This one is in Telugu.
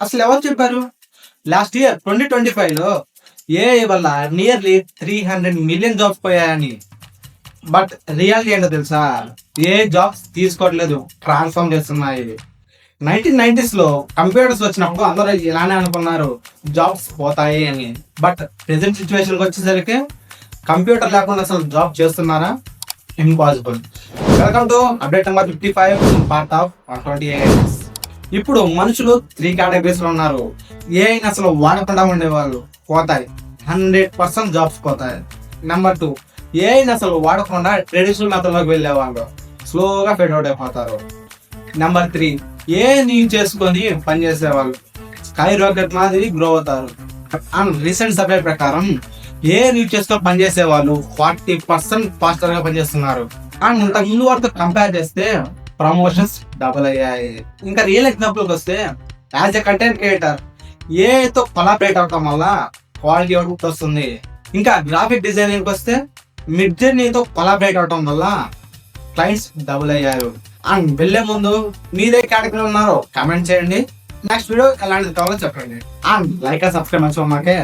అసలు ఎవరు చెప్పారు? లాస్ట్ ఇయర్ 2025లో ఏఐ వల్ల నియర్లీ 300 మిలియన్ జాబ్స్ పోయాయని. బట్ రియాలిటీ ఏంటో తెలుసా? ఏ జాబ్స్ తీసుకోవట్లేదు, ట్రాన్స్ఫార్మ్ చేస్తున్నాయి. 1990s కంప్యూటర్స్ వచ్చినప్పుడు అందరూ ఇలానే అనుకున్నారు, జాబ్స్ పోతాయి అని. బట్ ప్రెసెంట్ సిచ్యువేషన్కి వచ్చేసరికి కంప్యూటర్ లేకుండా అసలు జాబ్ చేస్తున్నారా? Impossible. Welcome to update number 55, part of 128. ఇప్పుడు మనుషులు 3 కేటగిరీస్ లో ఉన్నారు. ఏఐని అసలు వాడకుండా ఉండేవాళ్ళు పోతాయి, 100% జాబ్స్ పోతాయి. నెంబర్ 2, ఏఐని అసలు వాడకుండా ట్రెడిషనల్ మెథడ్లోకి వెళ్ళేవాళ్ళు స్లోగా ఫెడ్ అవుట్ అయిపోతారు. నెంబర్ 3, ఏఐని చేసుకొని పనిచేసేవాళ్ళు స్కై రాకెట్ మాదిరి గ్రో అవుతారు. అండ్ రీసెంట్ సర్వే ప్రకారం ఏఐని యూజ్ చేసుకొని పనిచేసే వాళ్ళు 40% ఫాస్టర్ గా పనిచేస్తున్నారు. అండ్ ఇంతకు ముందు వాటితో కంపేర్ చేస్తే ప్రమోషన్స్ డబుల్ అయ్యాయి. ఇంకా రియల్ ఎగ్జాంపుల్కి వస్తే, యాజ్ ఎ కంటెంట్ క్రియేటర్ ఏఐతో కొలాబరేట్ అవడం వల్ల క్వాలిటీ అవుట్పుట్ వస్తుంది. ఇంకా గ్రాఫిక్ డిజైనింగ్ వస్తే మిడ్ జర్నీతో కొలాబరేట్ అవడం వల్ల క్లయింట్స్ డబుల్ అయ్యారు. అండ్ వెళ్లే ముందు మీదే కేటగిరీ ఉన్నారో కామెంట్ చేయండి. నెక్స్ట్ వీడియో ఎలాంటిది కావాలో చెప్పండి. And like and subscribe మర్చిపోమాకే.